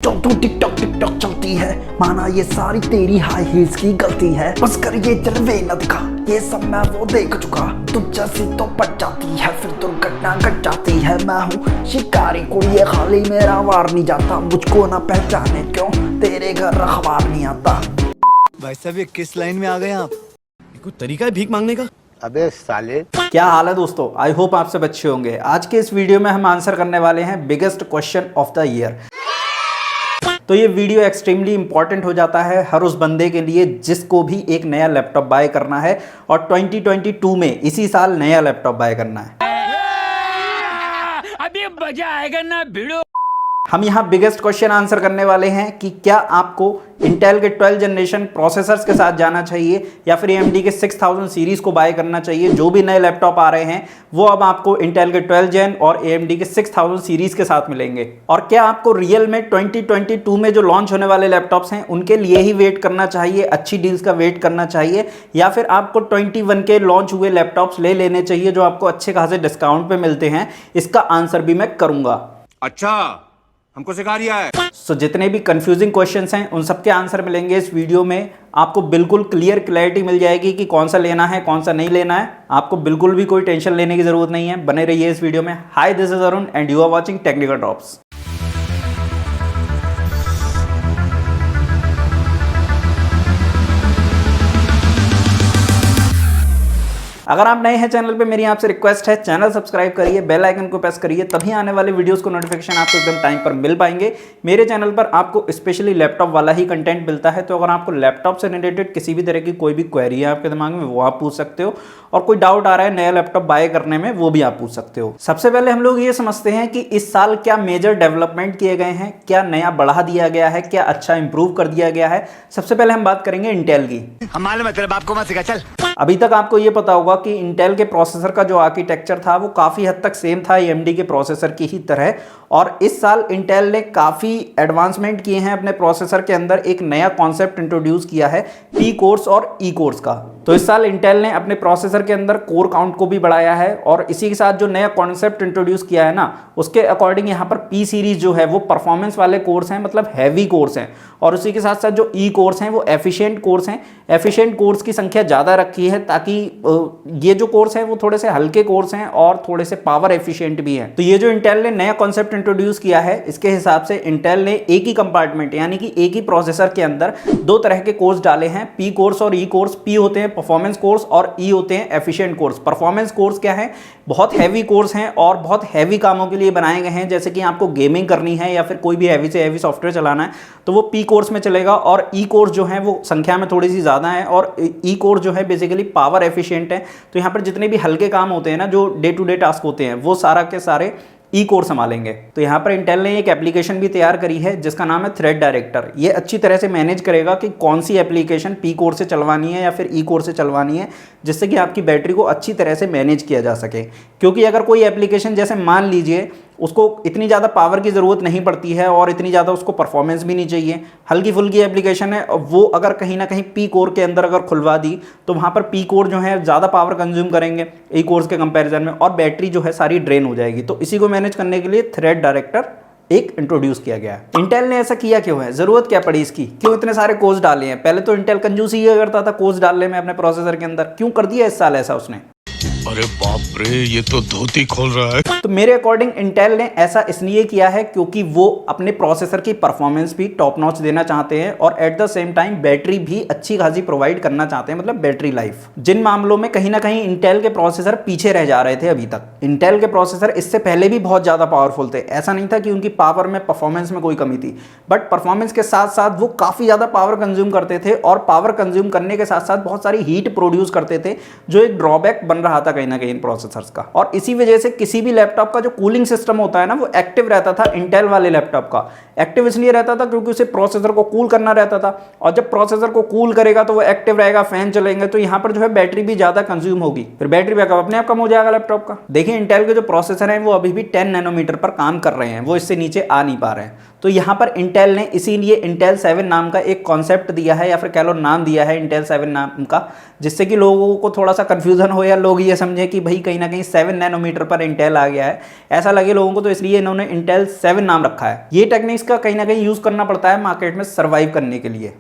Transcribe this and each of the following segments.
जो तू TikTok TikTok चलती है, माना ये सारी तेरी हाई हील्स की गलती है। बस कर ये जलवे न दिखा, ये सब मैं वो देख चुका। तू जैसी तो पट जाती है, फिर दुर्घटना घट जाती है। मैं हूँ शिकारी कुड़िए, खाली मेरा वार नहीं जाता। मुझको ना पहचाने क्यों तेरे घर अखबार नहीं आता। भाई साहब ये किस लाइन में आ गए आप? कोई तरीका है भीख मांगने का? अबे साले। क्या हाल है दोस्तों, आई होप आप सब अच्छे होंगे। आज के इस वीडियो में हम आंसर करने वाले हैं biggest question of the year. तो ये वीडियो एक्सट्रीमली इंपॉर्टेंट हो जाता है हर उस बंदे के लिए जिसको भी एक नया लैपटॉप बाय करना है और 2022 में इसी साल नया लैपटॉप बाय करना है। अभी मजा आएगा ना भिड़ो। हम यहाँ बिगेस्ट क्वेश्चन आंसर करने वाले हैं कि क्या आपको इंटेल के 12 जनरेशन प्रोसेसर्स के साथ जाना चाहिए या फिर AMD के 6000 सीरीज को बाय करना चाहिए। जो भी नए लैपटॉप आ रहे हैं वो अब आपको इंटेल के 12 जेन और AMD के 6000 सीरीज के साथ मिलेंगे। और क्या आपको रियल में 2022 में जो लॉन्च होने वाले लैपटॉप्स हैं उनके लिए ही वेट करना चाहिए, अच्छी डील्स का वेट करना चाहिए, या फिर आपको 21 के लॉन्च हुए लैपटॉप्स ले लेने चाहिए जो आपको अच्छे खासे डिस्काउंट पे मिलते हैं। इसका आंसर भी मैं करूंगा। अच्छा, हमको सिखा रिया है। सो जितने भी कंफ्यूजिंग क्वेश्चंस हैं उन सबके आंसर मिलेंगे इस वीडियो में। आपको बिल्कुल क्लैरिटी मिल जाएगी कि कौन सा लेना है कौन सा नहीं लेना है। आपको बिल्कुल भी कोई टेंशन लेने की जरूरत नहीं है। बने रहिए इस वीडियो में। Hi, this is Arun and you are watching technical drops. अगर आप नए हैं चैनल पे, मेरी आपसे रिक्वेस्ट है चैनल सब्सक्राइब करिए, बेल आइकन को प्रेस करिए, तभी आने वाले वीडियोस को नोटिफिकेशन आपको एकदम टाइम पर मिल पाएंगे। मेरे चैनल पर आपको स्पेशली लैपटॉप वाला ही कंटेंट मिलता है। तो अगर आपको लैपटॉप से रिलेटेड किसी भी तरह की कोई भी क्वेरी है आपके दिमाग में, वो आप पूछ सकते हो। और कोई डाउट आ रहा है नया लैपटॉप बाय करने में, वो भी आप पूछ सकते हो। सबसे पहले हम लोग ये समझते हैं कि इस साल क्या मेजर डेवलपमेंट किए गए हैं, क्या नया बढ़ा दिया गया है, क्या अच्छा इंप्रूव कर दिया गया है। सबसे पहले हम बात करेंगे इंटेल की। हमारे मतलब आपको मत सिखा चल। अभी तक आपको ये पता होगा कि इंटेल के प्रोसेसर का जो आर्किटेक्चर था वो काफ़ी हद तक सेम था AMD के प्रोसेसर की ही तरह। और इस साल इंटेल ने काफ़ी एडवांसमेंट किए हैं अपने प्रोसेसर के अंदर। एक नया कॉन्सेप्ट इंट्रोड्यूस किया है P कोर्स और E कोर्स का। तो इस साल इंटेल ने अपने प्रोसेसर के अंदर कोर काउंट को भी बढ़ाया है। और इसी के साथ जो नया कॉन्सेप्ट इंट्रोड्यूस किया है ना, उसके अकॉर्डिंग यहाँ पर P सीरीज जो है वो परफॉर्मेंस वाले कोर्स हैं, मतलब हैवी कोर्स हैं। और उसी के साथ साथ जो E कोर्स हैं वो एफिशिएंट कोर्स हैं। एफिशिएंट कोर्स की संख्या ज़्यादा रखी है ताकि ये जो कोर्स हैं वो थोड़े से हल्के कोर्स हैं और थोड़े से पावर एफिशिएंट भी हैं। तो ये जो इंटेल ने नया कॉन्सेप्ट इंट्रोड्यूस किया है, इसके हिसाब से इंटेल ने एक ही कंपार्टमेंट यानी कि एक ही प्रोसेसर के अंदर दो तरह के कोर्स डाले हैं, P कोर्स और E कोर्स। P होते हैं परफॉर्मेंस कोर्स और E होते हैं एफिशिएंट कोर्स। परफॉर्मेंस कोर्स क्या है? बहुत हैवी कोर्स हैं और बहुत हैवी कामों के लिए बनाए गए हैं। जैसे कि आपको गेमिंग करनी है या फिर कोई भी हैवी से हैवी सॉफ्टवेयर चलाना है तो वो P कोर्स में चलेगा। और E कोर्स जो है वो संख्या में थोड़ी सी ज़्यादा है और E कोर्स जो है बेसिकली पावर एफिशिएंट है। तो यहाँ पर जितने भी हल्के काम होते हैं ना, जो डे टू डे टास्क होते हैं, वो सारा के सारे E कोर संभालेंगे। तो यहाँ पर इंटेल ने एक एप्लीकेशन भी तैयार करी है जिसका नाम है थ्रेड डायरेक्टर। ये अच्छी तरह से मैनेज करेगा कि कौन सी एप्लीकेशन P कोर से चलवानी है या फिर E कोर से चलवानी है, जिससे कि आपकी बैटरी को अच्छी तरह से मैनेज किया जा सके। क्योंकि अगर कोई एप्लीकेशन, जैसे मान लीजिए उसको इतनी ज़्यादा पावर की ज़रूरत नहीं पड़ती है और इतनी ज़्यादा उसको परफॉर्मेंस भी नहीं चाहिए, हल्की फुल्की एप्लीकेशन है, वो अगर कहीं ना कहीं P कोर के अंदर अगर खुलवा दी तो वहाँ पर P कोर जो है ज़्यादा पावर कंज्यूम करेंगे E कोर्स के कंपैरिजन में और बैटरी जो है सारी ड्रेन हो जाएगी। तो इसी को मैनेज करने के लिए थ्रेड डायरेक्टर एक इंट्रोड्यूस किया गया है। इंटेल ने ऐसा किया क्यों है, जरूरत क्या पड़ी इसकी, क्यों इतने सारे कोर्स डाले हैं? पहले तो इंटेल कंजूसी ये करता था कोर्स डालने में अपने प्रोसेसर के अंदर, क्यों कर दिया इस साल ऐसा उसने? अरे बाप रे, ये तो धोती खोल रहा है। तो मेरे अकॉर्डिंग इंटेल ने ऐसा इसलिए किया है क्योंकि वो अपने प्रोसेसर की परफॉर्मेंस भी टॉप नॉच देना चाहते हैं और at the same time battery भी अच्छी खासी प्रोवाइड करना चाहते हैं, मतलब बैटरी लाइफ। जिन मामलों में कहीं ना कहीं इंटेल के प्रोसेसर पीछे रह जा रहे थे अभी तक। इंटेल के प्रोसेसर इससे पहले भी बहुत ज़्यादा पावरफुल थे। ऐसा नहीं था कि उनकी पावर में, परफॉर्मेंस में कोई कमी थी, बट परफॉर्मेंस के साथ साथ वो काफ़ी ज़्यादा पावर कंज्यूम करते थे और पावर कंज्यूम करने के साथ साथ बहुत सारी हीट प्रोड्यूस करते थे, जो एक ड्रॉबैक बन रहा था कहीं ना कहीं प्रोसेसर्स का। और इसी वजह से किसी भी लैपटॉप का जो कूलिंग सिस्टम होता है ना, वो एक्टिव रहता था। इंटेल वाले लैपटॉप का एक्टिव इसलिए रहता था क्योंकि उसे प्रोसेसर को कूल करना रहता था, और जब प्रोसेसर को कूल करेगा तो वो एक्टिव रहेगा, फैन चलेंगे, तो यहाँ पर जो है बैटरी भी ज्यादा कंज्यूम होगी, फिर बैटरी बैकअप अपने आप कम हो जाएगा लैपटॉप का। देखिए इंटेल के जो प्रोसेसर हैं वो अभी भी 10 नैनोमीटर पर काम कर रहे हैं, वो इससे नीचे आ नहीं पा रहे हैं। तो यहाँ पर इंटेल ने इसीलिए इंटेल 7 नाम का एक कॉन्सेप्ट दिया है, या फिर कह लो नाम दिया है इंटेल 7 नाम का, जिससे कि लोगों को थोड़ा सा कन्फ्यूजन हो या लोग ये समझे कि भाई कहीं ना कहीं 7 नैनोमीटर पर इंटेल आ गया है, ऐसा लगे लोगों को, तो इसलिए इन्होंने इंटेल 7 नाम रखा है। ये टेक्निक्स का कहीं ना कहीं यूज करना पड़ता है मार्केट में सर्वाइव करने के लिए।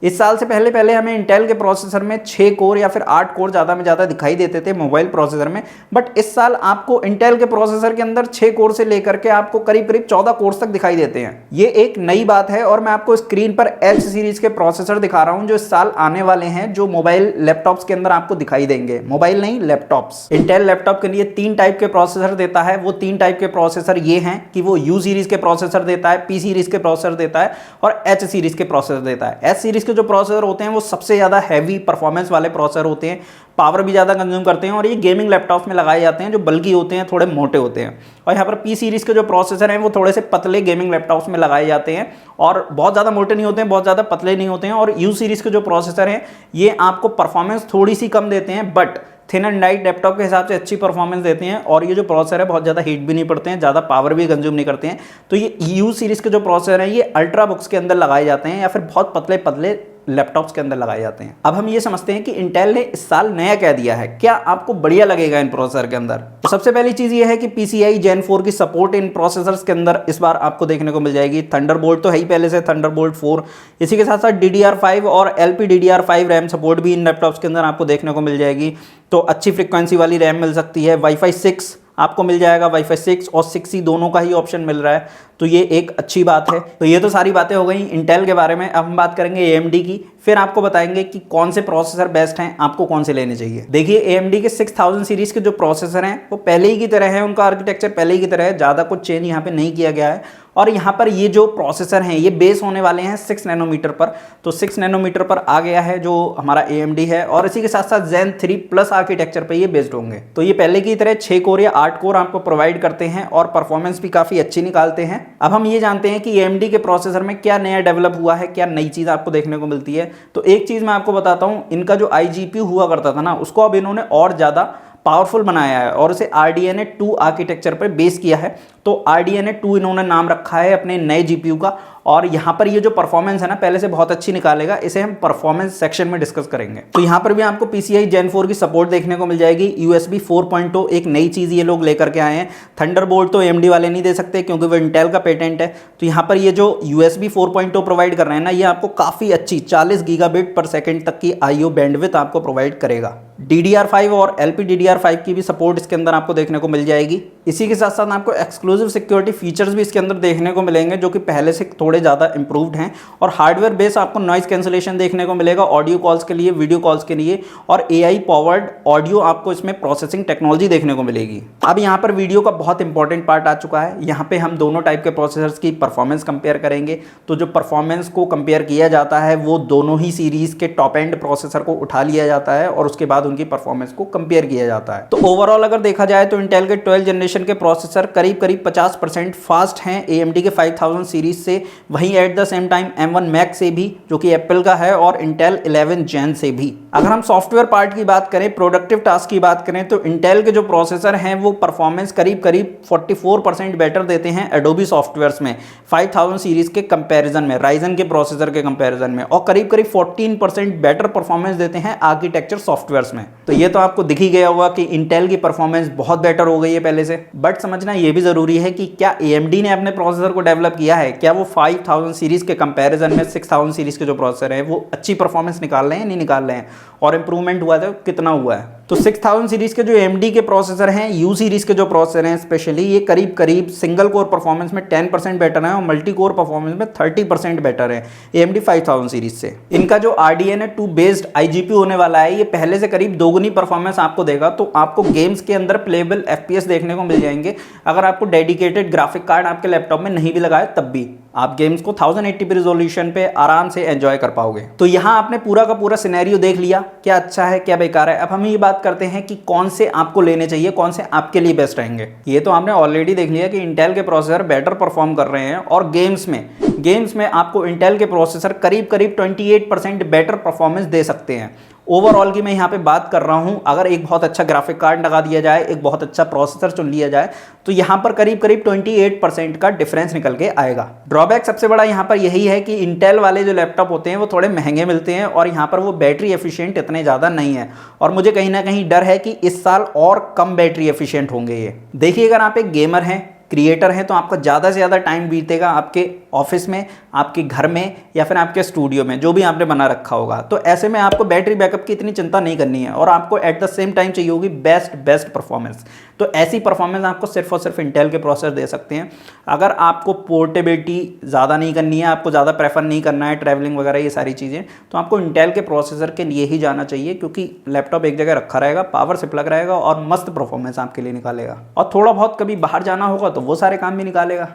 इस साल से पहले हमें इंटेल के प्रोसेसर में 6 कोर या फिर 8 कोर ज़्यादा में ज़्यादा दिखाई देते थे मोबाइल प्रोसेसर में, बट इस साल आपको इंटेल के प्रोसेसर के अंदर 6 कोर से लेकर के आपको करीब 14 कोर्स तक दिखाई देते हैं। ये एक नई बात है और मैं आपको स्क्रीन पर H सीरीज के प्रोसेसर दिखा रहा हूं जो इस साल आने वाले हैं, जो मोबाइल लैपटॉप्स के अंदर आपको दिखाई देंगे। मोबाइल नहीं, लैपटॉप्स। इंटेल लैपटॉप के लिए 3 टाइप के प्रोसेसर देता है। वो 3 टाइप के प्रोसेसर ये हैं कि वो U सीरीज के प्रोसेसर देता है, P सीरीज के प्रोसेसर देता है और H सीरीज के प्रोसेसर देता है। H सीरीज के जो प्रोसेसर होते हैं वो सबसे ज़्यादा हैवी परफॉर्मेंस वाले प्रोसेसर होते हैं, पावर भी ज़्यादा कंज्यूम करते हैं और ये गेमिंग लैपटॉप में लगाए जाते हैं जो बल्कि होते हैं, थोड़े मोटे होते हैं। और यहाँ पर P सीरीज़ के जो प्रोसेसर हैं वो थोड़े से पतले गेमिंग लैपटॉप्स में लगाए जाते हैं और बहुत ज़्यादा मोटे नहीं होते हैं, बहुत ज़्यादा पतले नहीं होते हैं। और U सीरीज़ के जो प्रोसेसर हैं ये आपको परफॉर्मेंस थोड़ी सी कम देते हैं, but thin and light laptop के हिसाब से अच्छी परफॉर्मेंस देते हैं। और ये जो प्रोसेसर है बहुत ज़्यादा हीट भी नहीं पड़ते हैं, ज़्यादा पावर भी कंज्यूम नहीं करते हैं। तो ये U सीरीज़ के जो प्रोसेसर हैं ये अल्ट्रा बुक्स के अंदर लगाए जाते हैं या फिर बहुत पतले पतले लैपटॉप्स के अंदर लगाए जाते हैं। अब हम ये समझते हैं कि इंटेल ने इस साल नया क्या दिया है, क्या आपको बढ़िया लगेगा इन प्रोसेसर के अंदर। तो सबसे पहली चीज ये है कि PCI Gen 4 की सपोर्ट इन प्रोसेसर्स के अंदर इस बार आपको देखने को मिल जाएगी। थंडरबोल्ट तो है ही पहले से, थंडरबोल्ट 4, इसी के साथ साथ DDR5 और LPDDR5 रैम सपोर्ट भी इन लैपटॉप्स के अंदर आपको देखने को मिल जाएगी। तो अच्छी फ्रिक्वेंसी वाली रैम मिल सकती है। Wi-Fi 6 आपको मिल जाएगा, Wi-Fi 6 और 6E दोनों का ही ऑप्शन मिल रहा है, तो ये एक अच्छी बात है। तो ये तो सारी बातें हो गई इंटेल के बारे में। अब हम बात करेंगे AMD की, फिर आपको बताएंगे कि कौन से प्रोसेसर बेस्ट हैं, आपको कौन से लेने चाहिए। देखिए AMD के 6000 सीरीज के जो प्रोसेसर हैं वो पहले ही की तरह है, उनका आर्किटेक्चर पहले ही की तरह है, ज़्यादा कुछ चेंज यहाँ पे नहीं किया गया है। और यहाँ पर ये जो प्रोसेसर हैं ये बेस होने वाले हैं 6 नैनोमीटर पर, तो 6 नैनोमीटर पर आ गया है जो हमारा AMD है और इसी के साथ साथ Zen 3 प्लस आर्किटेक्चर पे ये बेस्ड होंगे। तो ये पहले की तरह 6 कोर या 8 कोर आपको प्रोवाइड करते हैं और परफॉर्मेंस भी काफ़ी अच्छी निकालते हैं। अब हम ये जानते हैं कि AMD के प्रोसेसर में क्या नया डेवलप हुआ है, क्या नई चीज़ आपको देखने को मिलती है। तो एक चीज़ मैं आपको बताता हूँ, इनका जो iGPU हुआ करता था ना उसको अब इन्होंने और ज़्यादा पावरफुल बनाया है और उसे RDNA 2 आर्किटेक्चर पर बेस किया है। तो RDNA 2 इन्होंने नाम रखा है अपने नए GPU का। और यहाँ पर ये जो परफॉर्मेंस है ना पहले से बहुत अच्छी निकालेगा, इसे हम परफॉर्मेंस सेक्शन में डिस्कस करेंगे। तो यहाँ पर भी आपको PCI Gen 4 की सपोर्ट देखने को मिल जाएगी। USB 4.0 एक नई चीज़ ये लोग लेकर के आए हैं। थंडरबोल्ट तो AMD वाले नहीं दे सकते क्योंकि वो इंटेल का पेटेंट है। तो यहाँ पर ये जो USB 4.0 प्रोवाइड कर रहे हैं ना, ये आपको काफ़ी अच्छी 40 गीगाबिट पर सेकेंड तक की IO बैंडविड्थ आपको प्रोवाइड करेगा। DDR5 और LPDDR5 की भी सपोर्ट इसके अंदर आपको देखने को मिल जाएगी। इसी के साथ साथ आपको एक्सक्लूसिव सिक्योरिटी फीचर्स भी इसके अंदर देखने को मिलेंगे जो कि पहले से थोड़े ज़्यादा इंप्रूव्ड हैं। और हार्डवेयर बेस आपको नॉइस कैंसलेशन देखने को मिलेगा ऑडियो कॉल्स के लिए, वीडियो कॉल्स के लिए, और AI पावर्ड ऑडियो आपको इसमें प्रोसेसिंग टेक्नोलॉजी देखने को मिलेगी। अब यहाँ पर वीडियो का बहुत इंपॉर्टेंट पार्ट आ चुका है। यहाँ पे हम दोनों टाइप के प्रोसेसर्स की परफॉर्मेंस कंपेयर करेंगे। तो जो परफॉर्मेंस को कंपेयर किया जाता है वो दोनों ही सीरीज़ के टॉप एंड प्रोसेसर को उठा लिया जाता है और उसके बाद उनकी परफॉर्मेंस को कंपेयर किया जाता है। तो ओवरऑल अगर देखा जाए तो इंटेल के 12 जनरेशन के प्रोसेसर करीब 50% फास्ट हैं AMD के 5000 सीरीज से, वहीं at the same time M1 Max से भी जो कि एप्पल का है और इंटेल 11 Gen से भी। अगर हम सॉफ्टवेयर पार्ट की बात करें, प्रोडक्टिव टास्क की बात करें, तो इंटेल के जो प्रोसेसर हैं वो परफॉर्मेंस करीब 44% बेटर देते हैं एडोबी सॉफ्टवेयर्स में 5000 सीरीज के कंपैरिजन में, राइजन के प्रोसेसर के कंपैरिजन में, और करीब 14% बेटर परफॉर्मेंस देते हैं आर्किटेक्चर सॉफ्टवेयर्स में। तो ये तो आपको दिख ही गया होगा कि इंटेल की परफॉर्मेंस बहुत बेटर हो गई है पहले से। बट समझना ये भी जरूरी है कि क्या AMD ने अपने प्रोसेसर को डेवलप किया है, क्या वो 5000 सीरीज के कंपैरिजन में 6000 सीरीज के जो प्रोसेसर है वो अच्छी परफॉर्मेंस निकाल रहे हैं, नहीं निकाल रहे हैं, और इंप्रूवमेंट हुआ है कितना हुआ है। तो 6000 सीरीज के जो AMD के प्रोसेसर हैं, U सीरीज के जो प्रोसेसर हैं स्पेशली, ये करीब सिंगल कोर परफॉर्मेंस में 10% बेटर है और मल्टी कोर परफॉर्मेंस में 30% बेटर है AMD 5000 सीरीज से। इनका जो RDNA 2 बेस्ड iGPU होने वाला है ये पहले से करीब दोगुनी परफॉर्मेंस आपको देगा। तो आपको गेम्स के अंदर प्लेबल FPS देखने को मिल जाएंगे। अगर आपको डेडिकेटेड ग्राफिक कार्ड आपके लैपटॉप में नहीं भी लगाए तब भी आप गेम्स को 1080p रिजोल्यूशन पे आराम से एंजॉय कर पाओगे। तो यहाँ आपने पूरा का पूरा सिनेरियो देख लिया, क्या अच्छा है क्या बेकार है। अब हम ये बात करते हैं कि कौन से आपको लेने चाहिए, कौन से आपके लिए बेस्ट रहेंगे। ये तो आपने ऑलरेडी देख लिया कि इंटेल के प्रोसेसर बेटर परफॉर्म कर रहे हैं और गेम्स में आपको इंटेल के प्रोसेसर करीब 28% बेटर परफॉर्मेंस दे सकते हैं। ओवरऑल की मैं यहाँ पे बात कर रहा हूँ, अगर एक बहुत अच्छा ग्राफिक कार्ड लगा दिया जाए, एक बहुत अच्छा प्रोसेसर चुन लिया जाए, तो यहाँ पर करीब करीब 28% का डिफरेंस निकल के आएगा। ड्रॉबैक सबसे बड़ा यहाँ पर यही है कि इंटेल वाले जो लैपटॉप होते हैं वो थोड़े महंगे मिलते हैं और यहाँ पर वो बैटरी एफिशिएंट इतने ज़्यादा नहीं है, और मुझे कहीं ना कहीं डर है कि इस साल और कम बैटरी एफिशिएंट होंगे ये। देखिए, अगर आप एक गेमर हैं, क्रिएटर हैं, तो आपका ज़्यादा से ज़्यादा टाइम बीतेगा आपके ऑफिस में, आपके घर में, या फिर आपके स्टूडियो में, जो भी आपने बना रखा होगा। तो ऐसे में आपको बैटरी बैकअप की इतनी चिंता नहीं करनी है और आपको एट द सेम टाइम चाहिए होगी बेस्ट परफॉर्मेंस। तो ऐसी परफॉर्मेंस आपको सिर्फ और सिर्फ इंटेल के प्रोसेसर दे सकते हैं। अगर आपको पोर्टेबिलिटी ज़्यादा नहीं करनी है, आपको ज़्यादा प्रेफर नहीं करना है, ट्रैवलिंग वगैरह ये सारी चीज़ें, तो आपको इंटेल के प्रोसेसर के लिए ही जाना चाहिए, क्योंकि लैपटॉप एक जगह रखा रहेगा, पावर से प्लग रहेगा और मस्त परफॉर्मेंस आपके लिए निकालेगा। और थोड़ा बहुत कभी बाहर जाना होगा तो वो सारे काम भी निकालेगा।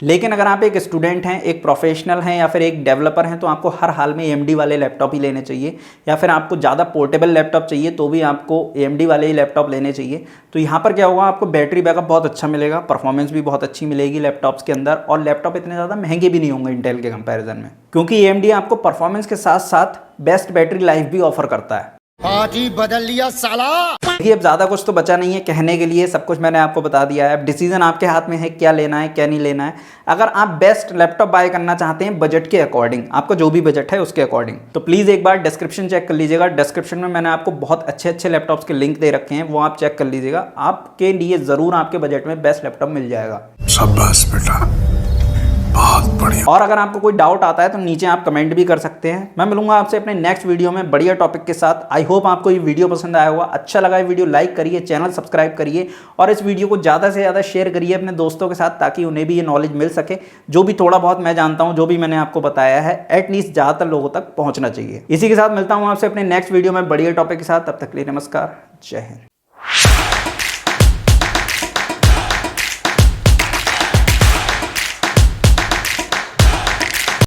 लेकिन अगर आप एक स्टूडेंट हैं, एक प्रोफेशनल हैं या फिर एक डेवलपर हैं, तो आपको हर हाल में AMD वाले लैपटॉप ही लेने चाहिए, या फिर आपको ज़्यादा पोर्टेबल लैपटॉप चाहिए तो भी आपको AMD वाले ही लैपटॉप लेने चाहिए। तो यहाँ पर क्या होगा, आपको बैटरी बैकअप बहुत अच्छा मिलेगा, परफॉर्मेंस भी बहुत अच्छी मिलेगी लैपटॉप्स के अंदर, और लैपटॉप इतने ज़्यादा महंगे भी नहीं होंगे इंटेल के कंपैरिजन में, क्योंकि AMD आपको परफॉर्मेंस के साथ साथ बेस्ट बैटरी लाइफ भी ऑफर करता है। पार्टी बदल लिया साला। देखिए, अब ज़्यादा कुछ तो बचा नहीं है कहने के लिए, सब कुछ मैंने आपको बता दिया है। अब डिसीजन आपके हाथ में है, क्या लेना है क्या नहीं लेना है। अगर आप बेस्ट लैपटॉप बाय करना चाहते हैं बजट के अकॉर्डिंग, आपका जो भी बजट है उसके अकॉर्डिंग, तो प्लीज़ एक बार डिस्क्रिप्शन चेक कर लीजिएगा। डिस्क्रिप्शन में मैंने आपको बहुत अच्छे लैपटॉप्स के लिंक दे रखे हैं, वो आप चेक कर लीजिएगा। आपके लिए ज़रूर आपके बजट में बेस्ट लैपटॉप मिल जाएगा। शाबाश बेटा, बहुत बढ़िया। और अगर आपको कोई डाउट आता है तो नीचे आप कमेंट भी कर सकते हैं। मैं मिलूंगा आपसे अपने नेक्स्ट वीडियो में बढ़िया टॉपिक के साथ। आई होप आपको ये वीडियो पसंद आया होगा। अच्छा लगा ये वीडियो लाइक करिए, चैनल सब्सक्राइब करिए और इस वीडियो को ज़्यादा से ज़्यादा शेयर करिए अपने दोस्तों के साथ, ताकि उन्हें भी ये नॉलेज मिल सके। जो भी थोड़ा बहुत मैं जानता हूँ, जो भी मैंने आपको बताया है, एटलीस्ट ज़्यादातर लोगों तक पहुँचना चाहिए। इसी के साथ मिलता हूँ आपसे अपने नेक्स्ट वीडियो में बढ़िया टॉपिक के साथ। तब तक के लिए नमस्कार, जय हिंद।